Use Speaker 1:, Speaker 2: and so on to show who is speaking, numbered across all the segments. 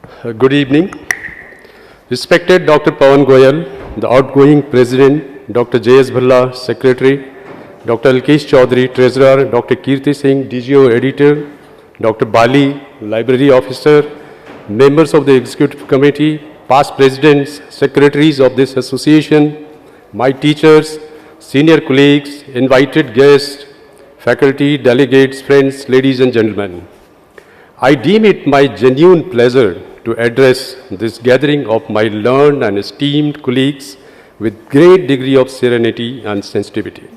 Speaker 1: Good evening. Respected Dr. Pawan Goyal, the outgoing President, Dr. J.S. Bhalla, Secretary, Dr. Alkesh Chaudhary, Treasurer, Dr. Kirti Singh, DGO Editor, Dr. Bali, Library Officer, members of the Executive Committee, past Presidents, Secretaries of this association, my teachers, senior colleagues, invited guests, faculty, delegates, friends, ladies and gentlemen. I deem it my genuine pleasure to address this gathering of my learned and esteemed colleagues with great degree of serenity and sensitivity.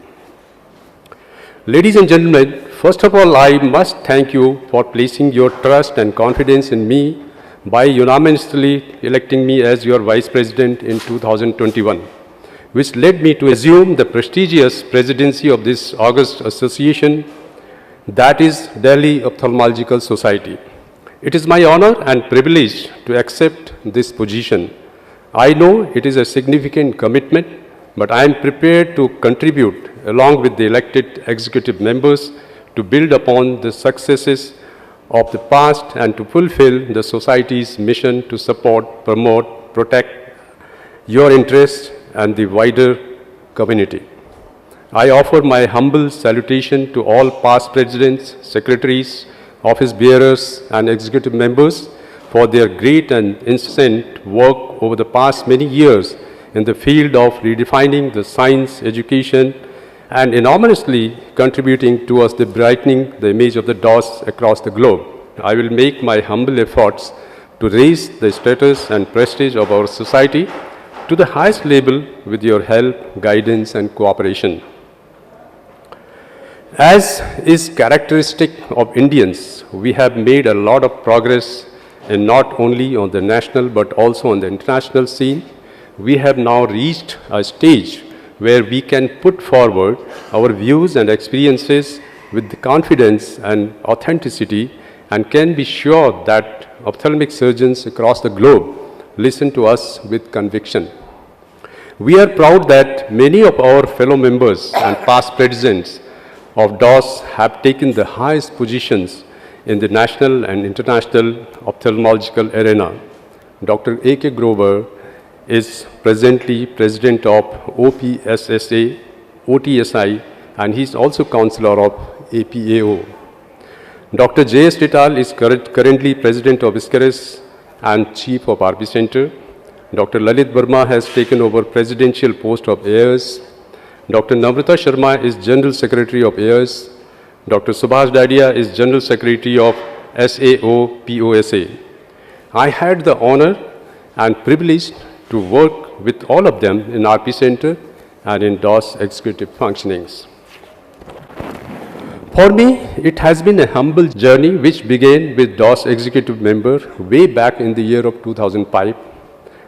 Speaker 1: Ladies and gentlemen, first of all, I must thank you for placing your trust and confidence in me by unanimously electing me as your Vice President in 2021, which led me to assume the prestigious presidency of this august association, that is Delhi Ophthalmological Society. It is my honor and privilege to accept this position. I know it is a significant commitment, but I am prepared to contribute along with the elected executive members to build upon the successes of the past and to fulfill the society's mission to support, promote, protect your interests and the wider community. I offer my humble salutation to all past presidents, secretaries, office bearers, and executive members for their great and incessant work over the past many years in the field of redefining the science, education, and enormously contributing towards the brightening the image of the DOS across the globe. I will make my humble efforts to raise the status and prestige of our society to the highest level with your help, guidance, and cooperation. As is characteristic of Indians, we have made a lot of progress and not only on the national but also on the international scene. We have now reached a stage where we can put forward our views and experiences with confidence and authenticity and can be sure that ophthalmic surgeons across the globe listen to us with conviction. We are proud that many of our fellow members and past presidents of DOS have taken the highest positions in the national and international ophthalmological arena. Dr. A.K. Grover is presently president of OPSSA, OTSI, and he is also counselor of APAO. Dr. J.S. Tital is currently president of ISCARIS and chief of RP Center. Dr. Lalit Verma has taken over presidential post of AIRS. Dr. Namrata Sharma is General Secretary of AIRS. Dr. Subhash Dadia is General Secretary of SAO POSA. I had the honor and privilege to work with all of them in RP Center and in DOS executive functionings. For me, it has been a humble journey which began with DOS executive member way back in the year of 2005.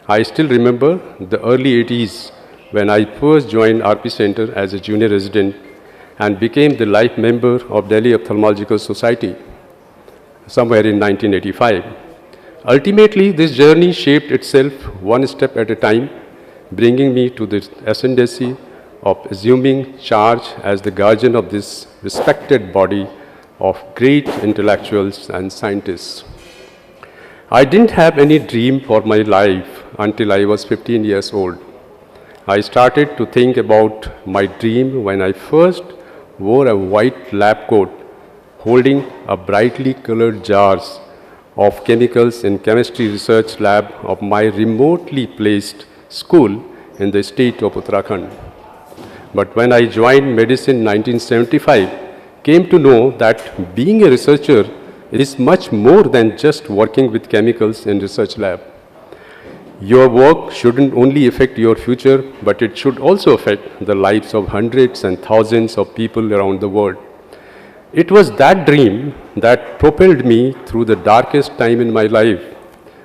Speaker 1: I still remember the early 80s when I first joined RP Center as a junior resident and became the life member of Delhi Ophthalmological Society somewhere in 1985. Ultimately, this journey shaped itself one step at a time, bringing me to the ascendancy of assuming charge as the guardian of this respected body of great intellectuals and scientists. I didn't have any dream for my life until I was 15 years old. I started to think about my dream when I first wore a white lab coat holding a brightly colored jars of chemicals in chemistry research lab of my remotely placed school in the state of Uttarakhand. But when I joined medicine in 1975, came to know that being a researcher is much more than just working with chemicals in research lab. Your work shouldn't only affect your future, but it should also affect the lives of hundreds and thousands of people around the world. It was that dream that propelled me through the darkest time in my life,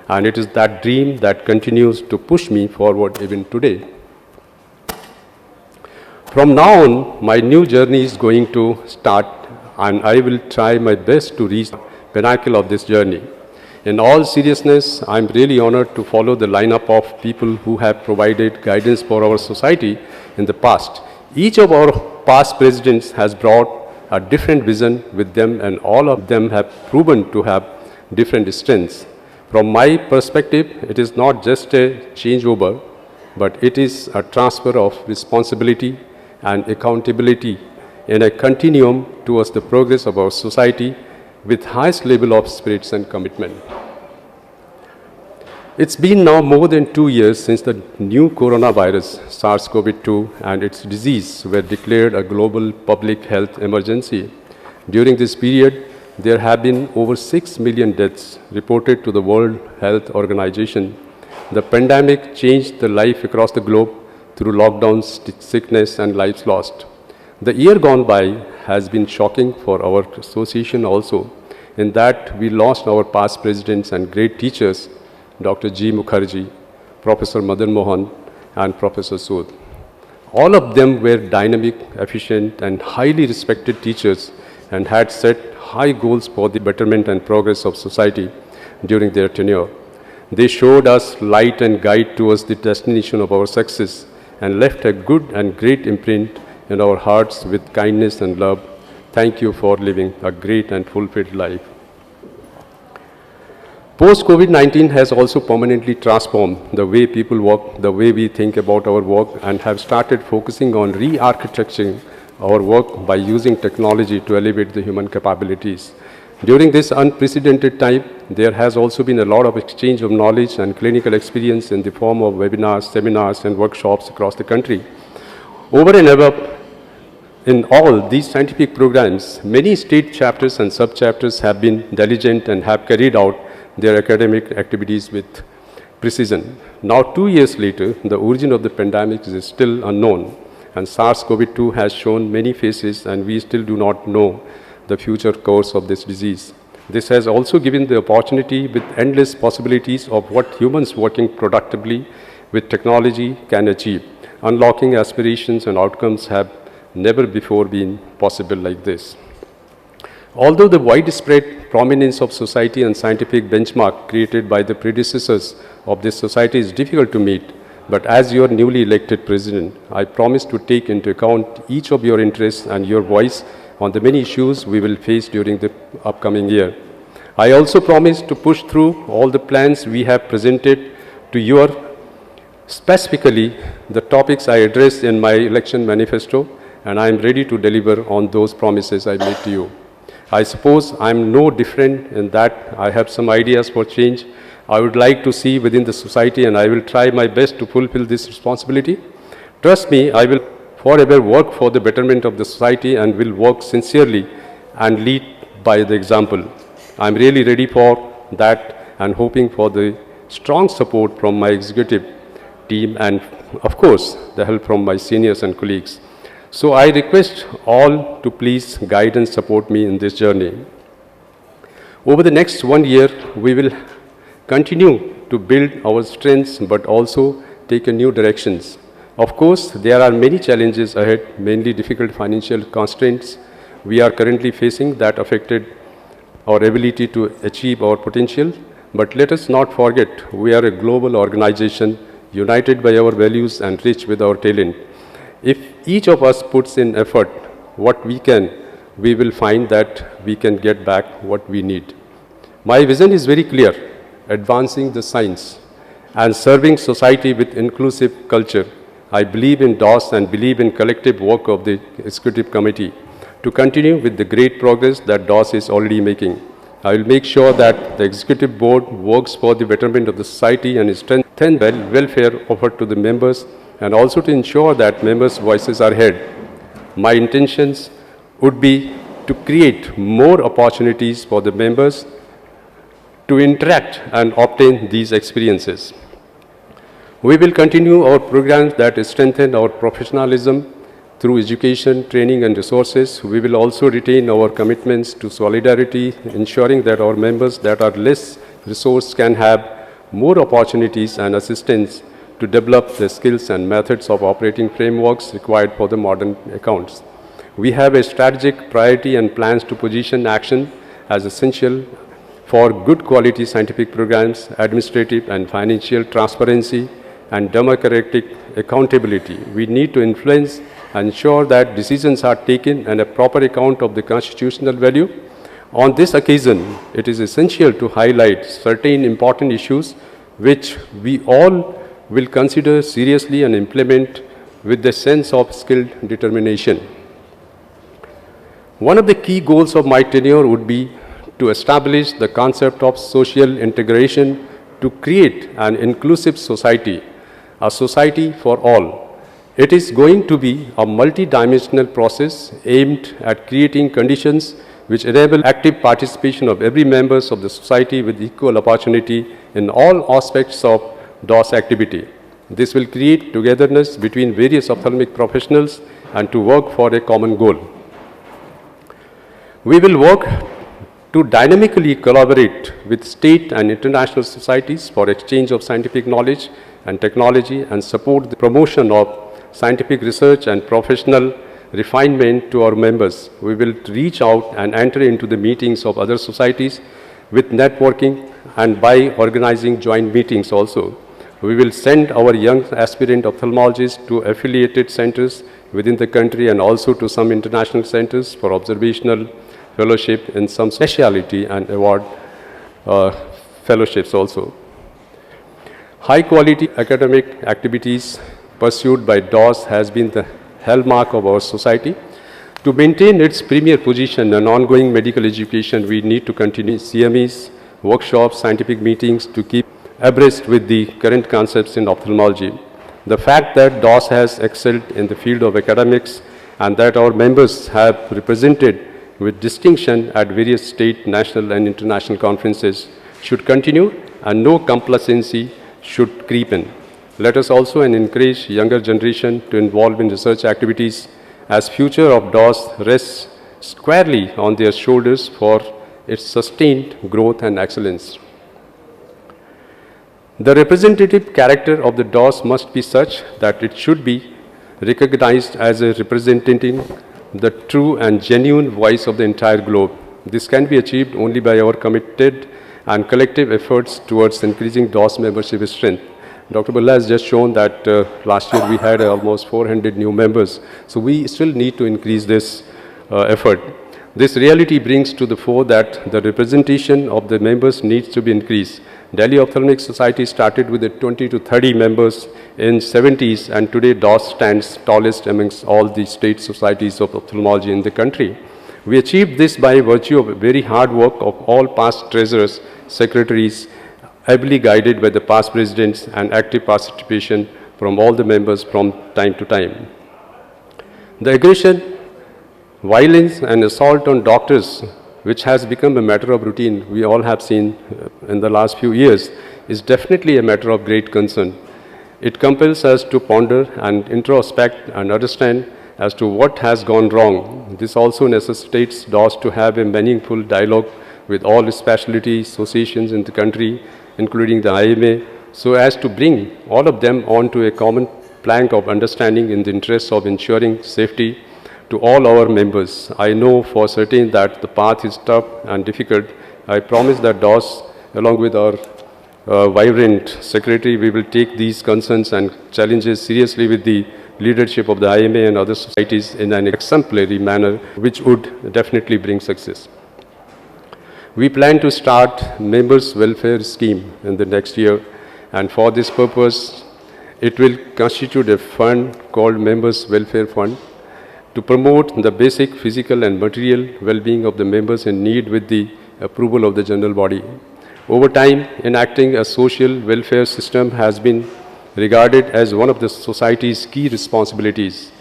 Speaker 1: and it is that dream that continues to push me forward even today. From now on, my new journey is going to start, and I will try my best to reach the pinnacle of this journey. In all seriousness, I am really honored to follow the lineup of people who have provided guidance for our society in the past. Each of our past presidents has brought a different vision with them, and all of them have proven to have different strengths. From my perspective, it is not just a changeover, but it is a transfer of responsibility and accountability in a continuum towards the progress of our society with highest level of spirits and commitment. It's been now more than 2 years since the new coronavirus, SARS-CoV-2, and its disease were declared a global public health emergency. During this period, there have been over 6 million deaths reported to the World Health Organization. The pandemic changed the life across the globe through lockdowns, sickness, and lives lost. The year gone by has been shocking for our association also, in that we lost our past presidents and great teachers, Dr. G. Mukherjee, Professor Madan Mohan, and Professor Sood. All of them were dynamic, efficient, and highly respected teachers and had set high goals for the betterment and progress of society during their tenure. They showed us light and guide towards the destination of our success and left a good and great imprint in our hearts with kindness and love. Thank you for living a great and fulfilled life. Post-COVID-19 has also permanently transformed the way people work, the way we think about our work, and have started focusing on re-architecting our work by using technology to elevate the human capabilities. During this unprecedented time, there has also been a lot of exchange of knowledge and clinical experience in the form of webinars, seminars, and workshops across the country. Over and above, in all these scientific programs, many state chapters and sub-chapters have been diligent and have carried out their academic activities with precision. Now, 2 years later, the origin of the pandemic is still unknown, and SARS-CoV-2 has shown many faces, and we still do not know the future course of this disease. This has also given the opportunity with endless possibilities of what humans working productively with technology can achieve. Unlocking aspirations and outcomes have never before been possible like this. Although the widespread prominence of society and scientific benchmark created by the predecessors of this society is difficult to meet, but as your newly elected president, I promise to take into account each of your interests and your voice on the many issues we will face during the upcoming year. I also promise to push through all the plans we have presented to your, specifically the topics I addressed in my election manifesto, and I am ready to deliver on those promises I made to you. I suppose I am no different in that I have some ideas for change I would like to see within the society, and I will try my best to fulfill this responsibility. Trust me, I will forever work for the betterment of the society and will work sincerely and lead by the example. I am really ready for that and hoping for the strong support from my executive team and, of course, the help from my seniors and colleagues. So I request all to please guide and support me in this journey. Over the next 1 year, we will continue to build our strengths but also take a new directions. Of course, there are many challenges ahead, mainly difficult financial constraints we are currently facing that affected our ability to achieve our potential. But let us not forget, we are a global organization united by our values and rich with our talent. If each of us puts in effort what we can, we will find that we can get back what we need. My vision is very clear: advancing the science and serving society with inclusive culture. I believe in DOS and believe in collective work of the executive committee to continue with the great progress that DOS is already making. I will make sure that the executive board works for the betterment of the society and strengthen welfare offered to the members, and also to ensure that members' voices are heard. My intentions would be to create more opportunities for the members to interact and obtain these experiences. We will continue our programs that strengthen our professionalism through education, training, and resources. We will also retain our commitments to solidarity, ensuring that our members that are less resourced can have more opportunities and assistance to develop the skills and methods of operating frameworks required for the modern accounts. We have a strategic priority and plans to position action as essential for good quality scientific programs, administrative and financial transparency, and democratic accountability. We need to influence and ensure that decisions are taken and a proper account of the constitutional value On this occasion, it is essential to highlight certain important issues which we all will consider seriously and implement with the sense of skilled determination. One of the key goals of my tenure would be to establish the concept of social integration to create an inclusive society, a society for all. It is going to be a multidimensional process aimed at creating conditions which enable active participation of every member of the society with equal opportunity in all aspects of DOS activity. This will create togetherness between various ophthalmic professionals and to work for a common goal. We will work to dynamically collaborate with state and international societies for exchange of scientific knowledge and technology and support the promotion of scientific research and professional refinement to our members. We will reach out and enter into the meetings of other societies with networking and by organizing joint meetings also. We will send our young aspirant ophthalmologists to affiliated centers within the country and also to some international centers for observational fellowship in some specialty and award fellowships also. High quality academic activities pursued by DOS has been the hallmark of our society. To maintain its premier position in ongoing medical education, we need to continue CMEs, workshops, scientific meetings to keep abreast with the current concepts in ophthalmology. The fact that DOS has excelled in the field of academics and that our members have represented with distinction at various state, national and international conferences should continue and no complacency should creep in. Let us also encourage younger generation to involve in research activities as future of DOS rests squarely on their shoulders for its sustained growth and excellence. The representative character of the DOS must be such that it should be recognized as a representing the true and genuine voice of the entire globe. This can be achieved only by our committed and collective efforts towards increasing DOS membership strength. Dr. Bulla has just shown that last year we had almost 400 new members. So we still need to increase this effort. This reality brings to the fore that the representation of the members needs to be increased. Delhi Ophthalmic Society started with 20 to 30 members in 70s and today DOS stands tallest amongst all the state societies of ophthalmology in the country. We achieved this by virtue of very hard work of all past treasurers, secretaries, ably guided by the past presidents and active participation from all the members from time to time. The aggression, violence and assault on doctors, which has become a matter of routine, we all have seen in the last few years, is definitely a matter of great concern. It compels us to ponder and introspect and understand as to what has gone wrong. This also necessitates DOS to have a meaningful dialogue with all specialty associations in the country, including the IMA, so as to bring all of them onto a common plank of understanding in the interest of ensuring safety to all our members. I know for certain that the path is tough and difficult. I promise that DOS, along with our vibrant secretary, we will take these concerns and challenges seriously with the leadership of the IMA and other societies in an exemplary manner, which would definitely bring success. We plan to start members' welfare scheme in the next year, and for this purpose, it will constitute a fund called Members' Welfare Fund to promote the basic physical and material well-being of the members in need with the approval of the general body. Over time, enacting a social welfare system has been regarded as one of the society's key responsibilities.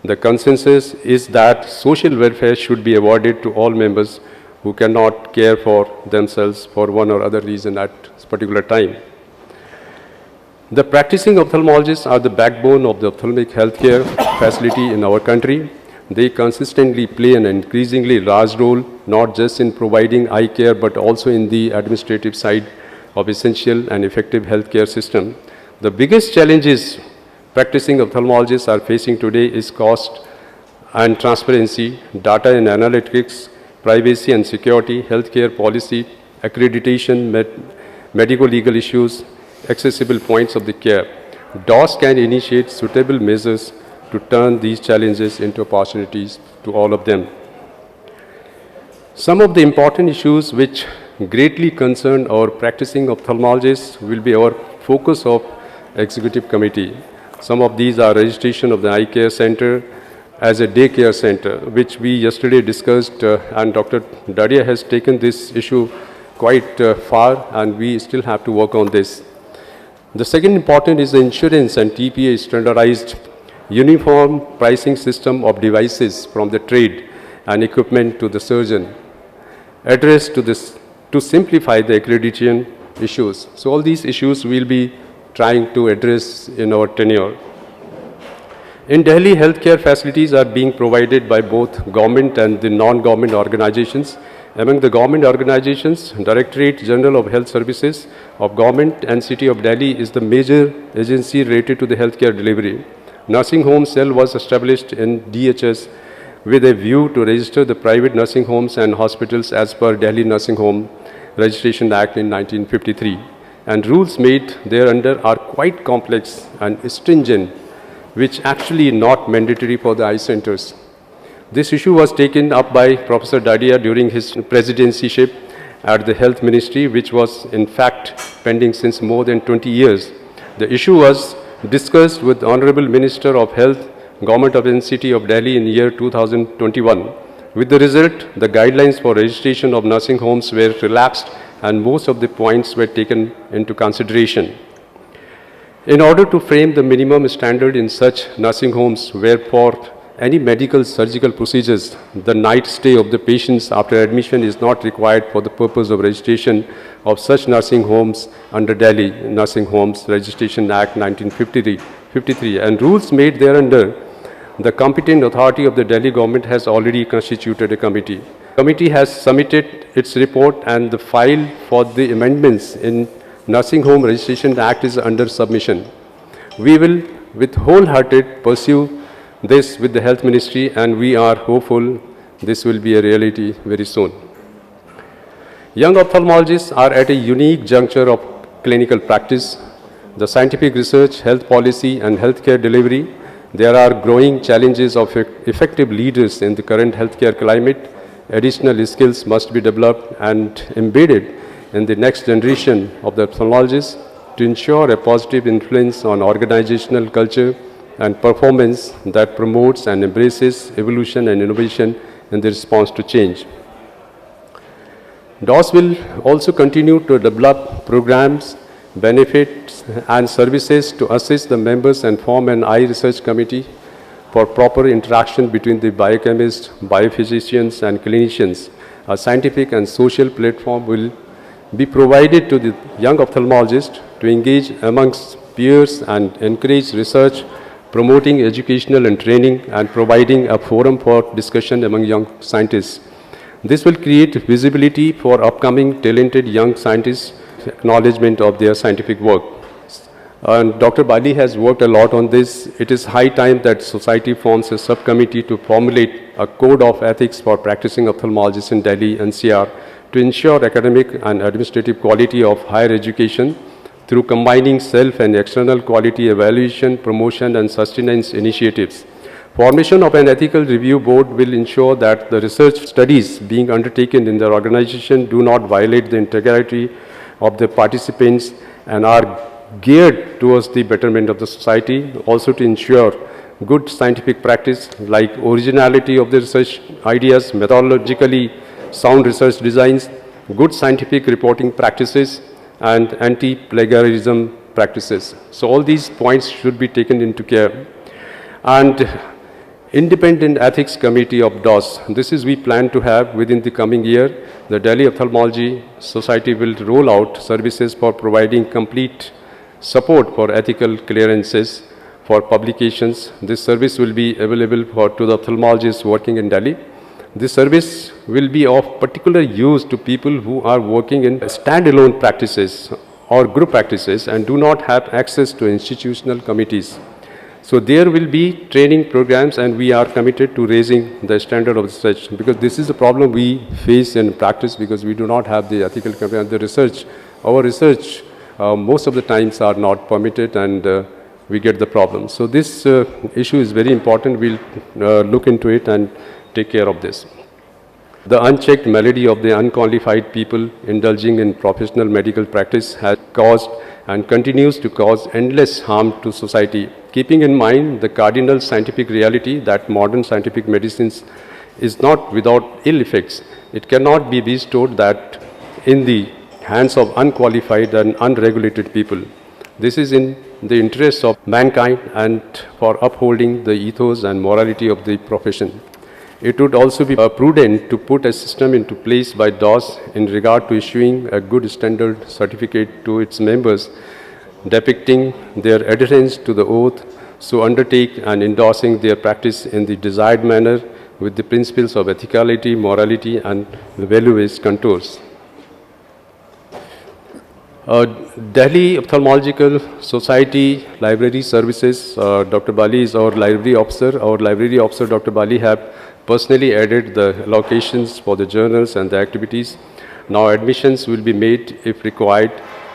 Speaker 1: The consensus is that social welfare should be awarded to all members who cannot care for themselves for one or other reason at a particular time. The practicing ophthalmologists are the backbone of the ophthalmic healthcare facility in our country. They consistently play an increasingly large role, not just in providing eye care, but also in the administrative side of essential and effective healthcare system. The biggest challenges practicing ophthalmologists are facing today is cost and transparency, data and analytics, privacy and security, healthcare policy, accreditation, medico-legal issues, accessible points of the care. DOS can initiate suitable measures to turn these challenges into opportunities to all of them. Some of the important issues which greatly concern our practicing ophthalmologists will be our focus of executive committee. Some of these are registration of the eye care center as a daycare center, which we yesterday discussed, and Dr. Dadia has taken this issue quite far, and we still have to work on this. The second important is the insurance and TPA standardized uniform pricing system of devices from the trade and equipment to the surgeon, addressed to this to simplify the accreditation issues. So all these issues we'll be trying to address in our tenure. In Delhi, healthcare facilities are being provided by both government and the non-government organizations. Among the government organizations, Directorate General of Health Services of Government and City of Delhi is the major agency related to the healthcare delivery. Nursing home cell was established in DHS with a view to register the private nursing homes and hospitals as per Delhi Nursing Home Registration Act in 1953. And rules made thereunder are quite complex and stringent, which actually not mandatory for the eye centers. This issue was taken up by Professor Dadia during his presidencyship at the Health Ministry, which was in fact pending since more than 20 years. The issue was discussed with the Honorable Minister of Health, Government of the City of Delhi in year 2021. With the result, the guidelines for registration of nursing homes were relaxed and most of the points were taken into consideration. In order to frame the minimum standard in such nursing homes where for any medical surgical procedures, the night stay of the patients after admission is not required for the purpose of registration of such nursing homes under Delhi Nursing Homes Registration Act 1953, and rules made thereunder, the competent authority of the Delhi government has already constituted a committee. The committee has submitted its report and the file for the amendments in Nursing Home Registration Act is under submission. We will with wholehearted pursue this with the Health Ministry, and we are hopeful this will be a reality very soon. Young ophthalmologists are at a unique juncture of clinical practice, the scientific research, health policy, and healthcare delivery. There are growing challenges of effective leaders in the current healthcare climate. Additional skills must be developed and embedded in the next generation of the ophthalmologists to ensure a positive influence on organizational culture and performance that promotes and embraces evolution and innovation in the response to change. DOS will also continue to develop programs, benefits, and services to assist the members and form an eye research committee for proper interaction between the biochemists, biophysicians, and clinicians. A scientific and social platform will be provided to the young ophthalmologists to engage amongst peers and encourage research, promoting educational and training, and providing a forum for discussion among young scientists. This will create visibility for upcoming talented young scientists, acknowledgement of their scientific work. And Dr. Bali has worked a lot on this. It is high time that society forms a subcommittee to formulate a code of ethics for practicing ophthalmologists in Delhi NCR to ensure academic and administrative quality of higher education through combining self and external quality evaluation, promotion, and sustenance initiatives. Formation of an ethical review board will ensure that the research studies being undertaken in the organization do not violate the integrity of the participants and are geared towards the betterment of the society, also to ensure good scientific practice like originality of the research ideas, methodologically sound research designs, good scientific reporting practices, and anti-plagiarism practices. So all these points should be taken into care. And Independent Ethics Committee of DOS. This is we plan to have within the coming year. The Delhi Ophthalmology Society will roll out services for providing complete support for ethical clearances for publications. This service will be available to the ophthalmologists working in Delhi. This service will be of particular use to people who are working in standalone practices or group practices and do not have access to institutional committees. So there will be training programs, and we are committed to raising the standard of research, because this is a problem we face in practice because we do not have the ethical committee and the research. Our research most of the times are not permitted, and we get the problem. So this issue is very important. We'll look into it and take care of this. The unchecked melody of the unqualified people indulging in professional medical practice has caused and continues to cause endless harm to society. Keeping in mind the cardinal scientific reality that modern scientific medicines is not without ill effects, it cannot be bestowed that in the hands of unqualified and unregulated people. This is in the interests of mankind and for upholding the ethos and morality of the profession. It would also be prudent to put a system into place by DOS in regard to issuing a good standard certificate to its members depicting their adherence to the oath, so undertake and endorsing their practice in the desired manner with the principles of ethicality, morality and value-based contours. Delhi Ophthalmological Society Library Services, Dr. Bali is our library officer. Our library officer, Dr. Bali, have personally added the allocations for the journals and the activities. Now admissions will be made if required.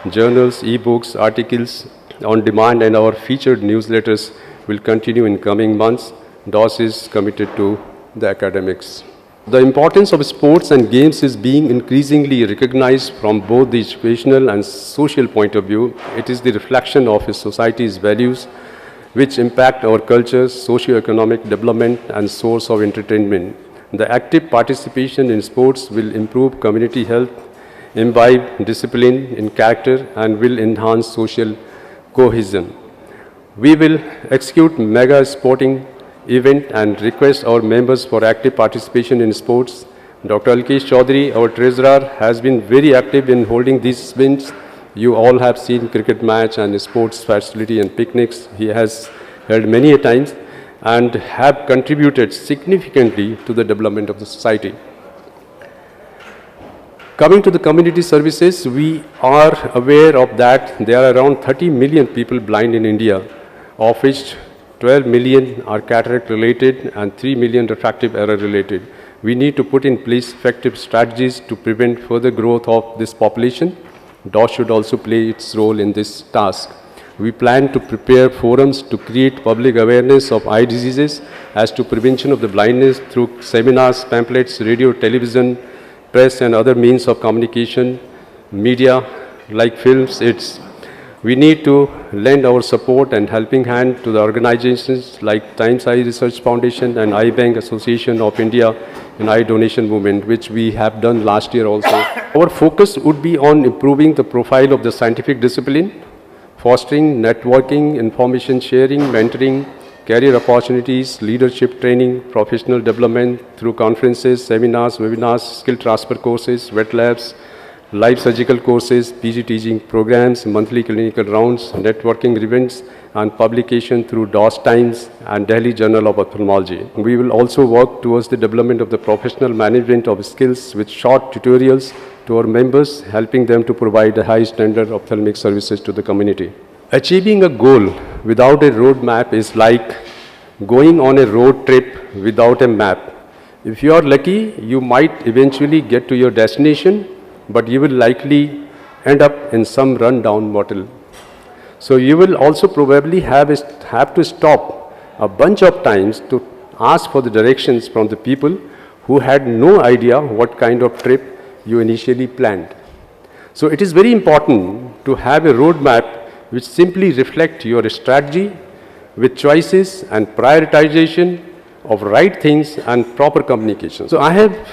Speaker 1: Journals, e-books, articles on demand and our featured newsletters will continue in coming months. DOS is committed to the academics. The importance of sports and games is being increasingly recognized from both the educational and social point of view. It is the reflection of a society's values which impact our cultures, socio-economic development and source of entertainment. The active participation in sports will improve community health, imbibe discipline in character and will enhance social cohesion. We will execute mega sporting event and request our members for active participation in sports. Dr. Alkesh Chaudhary, our treasurer, has been very active in holding these events. You all have seen cricket match and sports facility and picnics. He has held many a times and have contributed significantly to the development of the society. Coming to the community services, we are aware of that there are around 30 million people blind in India, of which 12 million are cataract related and 3 million refractive error related. We need to put in place effective strategies to prevent further growth of this population. DOS should also play its role in this task. We plan to prepare forums to create public awareness of eye diseases as to prevention of the blindness through seminars, pamphlets, radio, television, press and other means of communication, media like films, We need to lend our support and helping hand to the organizations like Times Eye Research Foundation and Eye Bank Association of India and Eye Donation Movement, which we have done last year also. Our focus would be on improving the profile of the scientific discipline, fostering networking, information sharing, mentoring, career opportunities, leadership training, professional development through conferences, seminars, webinars, skill transfer courses, wet labs, live surgical courses, PG teaching programs, monthly clinical rounds, networking events, and publication through DOS Times and Delhi Journal of Ophthalmology. We will also work towards the development of the professional management of skills with short tutorials to our members, helping them to provide a high standard ophthalmic services to the community. Achieving a goal without a road map is like going on a road trip without a map. If you are lucky, you might eventually get to your destination, but you will likely end up in some run-down motel. So you will also probably have to stop a bunch of times to ask for the directions from the people who had no idea what kind of trip you initially planned. So it is very important to have a roadmap which simply reflects your strategy with choices and prioritization of right things and proper communication. So I have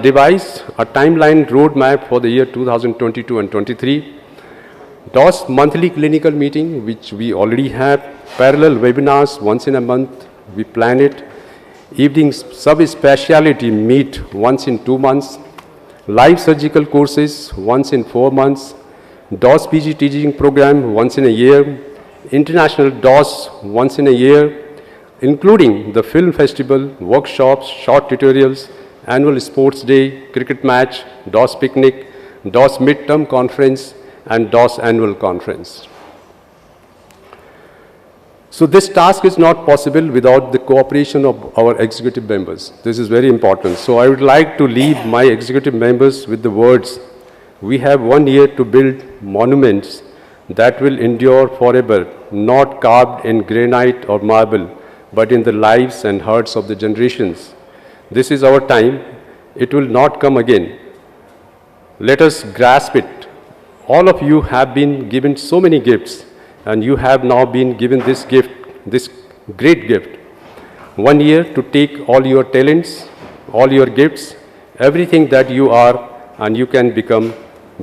Speaker 1: devised a timeline roadmap for the year 2022 and 23. DOS monthly clinical meeting, which we already have. Parallel webinars once in a month, we plan it. Evening sub-speciality meet once in 2 months. Live surgical courses once in 4 months. DOS PG teaching program once in a year. International DOS once in a year, including the film festival, workshops, short tutorials, annual sports day, cricket match, DOS picnic, DOS midterm conference, and DOS annual conference. So this task is not possible without the cooperation of our executive members. This is very important. So I would like to leave my executive members with the words, we have 1 year to build monuments that will endure forever, not carved in granite or marble, but in the lives and hearts of the generations. This is our time. it will not come again. Let us grasp it. All of you have been given so many gifts, and you have now been given this gift, this great gift. 1 year to take all your talents, all your gifts, everything that you are, and you can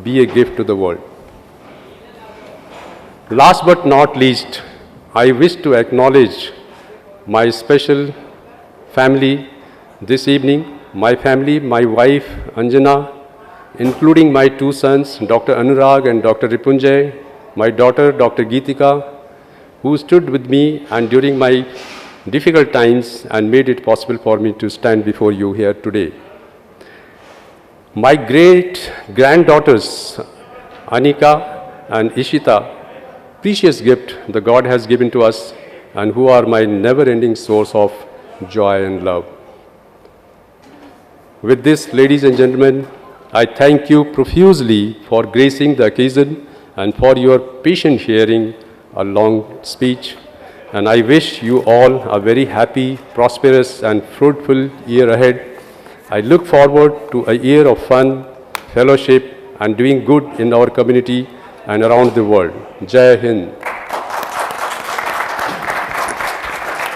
Speaker 1: be a gift to the world. Last but not least, I wish to acknowledge my special family this evening. My family, my wife Anjana, including my two sons, Dr. Anurag and Dr. Ripunjay, my daughter, Dr. Geetika, who stood with me and during my difficult times and made it possible for me to stand before you here today. My great granddaughters, Anika and Ishita, precious gift the God has given to us and who are my never-ending source of joy and love. With this, ladies and gentlemen, I thank you profusely for gracing the occasion and for your patient hearing a long speech. And I wish you all a very happy, prosperous and fruitful year ahead. I look forward to a year of fun, fellowship and doing good in our community and around the world. Jai Hind.